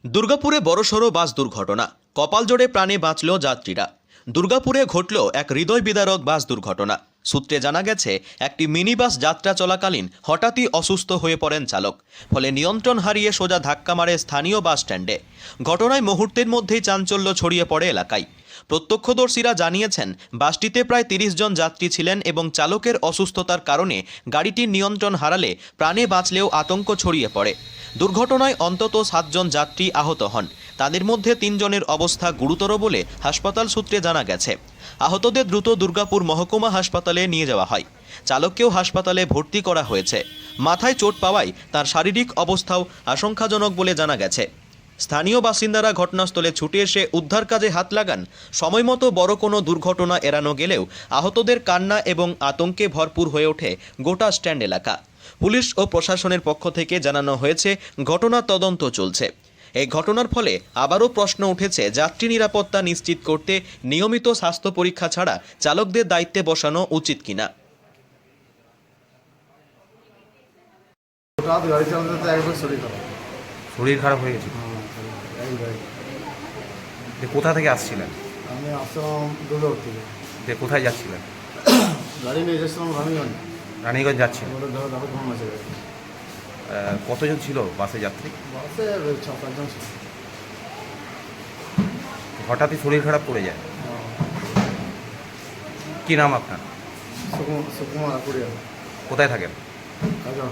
দুর্গাপুরে বড়সড় বাস দুর্ঘটনা, কপালজোড়ে প্রাণে বাঁচল যাত্রীরা। দুর্গাপুরে ঘটল এক হৃদয় বিদারক বাস দুর্ঘটনা। সূত্রে জানা গেছে, একটি মিনি বাস যাত্রা চলাকালীন হঠাৎই অসুস্থ হয়ে পড়েন চালক। ফলে নিয়ন্ত্রণ হারিয়ে সোজা ধাক্কা মারে স্থানীয় বাস স্ট্যান্ডে। ঘটনায় মুহূর্তের মধ্যেই চাঞ্চল্য ছড়িয়ে পড়ে এলাকায়। প্রত্যক্ষদর্শীরা জানিয়েছেন, বাসটিতে প্রায় ৩০ জন যাত্রী ছিলেন এবং চালকের অসুস্থতার কারণে গাড়িটির নিয়ন্ত্রণ হারালে প্রাণে বাঁচলেও আতঙ্ক ছড়িয়ে পড়ে। দুর্ঘটনায় অন্তত ৭ জন যাত্রী আহত হন। তাদের মধ্যে ৩ জনের অবস্থা গুরুতর বলে হাসপাতাল সূত্রে জানা গেছে। আহতদের দ্রুত দুর্গাপুর মহকুমা হাসপাতালে নিয়ে যাওয়া হয়। চালককেও হাসপাতালে ভর্তি করা হয়েছে। মাথায় চোট পাওয়ায় তার শারীরিক অবস্থাও আশঙ্কাজনক বলে জানা গেছে। স্থানীয় বাসিন্দারা ঘটনাস্থলে ছুটে এসে উদ্ধার কাজে হাত লাগান। সময়মতো বড় কোনো দুর্ঘটনা এড়ানো গেলেও আহতদের কান্না এবং আতঙ্কে ভরপুর হয়ে ওঠে গোটা স্ট্যান্ড এলাকা। পুলিশ ও প্রশাসনের পক্ষ থেকে জানানো হয়েছে, ঘটনার তদন্ত চলছে। এই ঘটনার ফলে আবারও প্রশ্ন উঠেছে, যাত্রী নিরাপত্তা নিশ্চিত করতে নিয়মিত স্বাস্থ্য পরীক্ষা ছাড়া চালকদের দায়িত্বে বসানো উচিত কিনা। শরীর খারাপ হয়ে গেছে। কোথা থেকে আসছিলেন? আমি আসলাম দুর্গাপুর থেকে। কোথায় যাচ্ছিলেন? গাড়ি নিয়ে এসেছিলাম রানীগঞ্জ। রানীগঞ্জ যাচ্ছিলেন। দাদা ঘুম আছে। কতজন ছিল বাসে যাত্রী? বাসে ৬-৭ জন ছিল। হঠাৎই শরীর খারাপ পড়ে যায়। কি নাম আপনার? সুকুমার আপুরিয়া। কোথায় থাকেন? কাজল।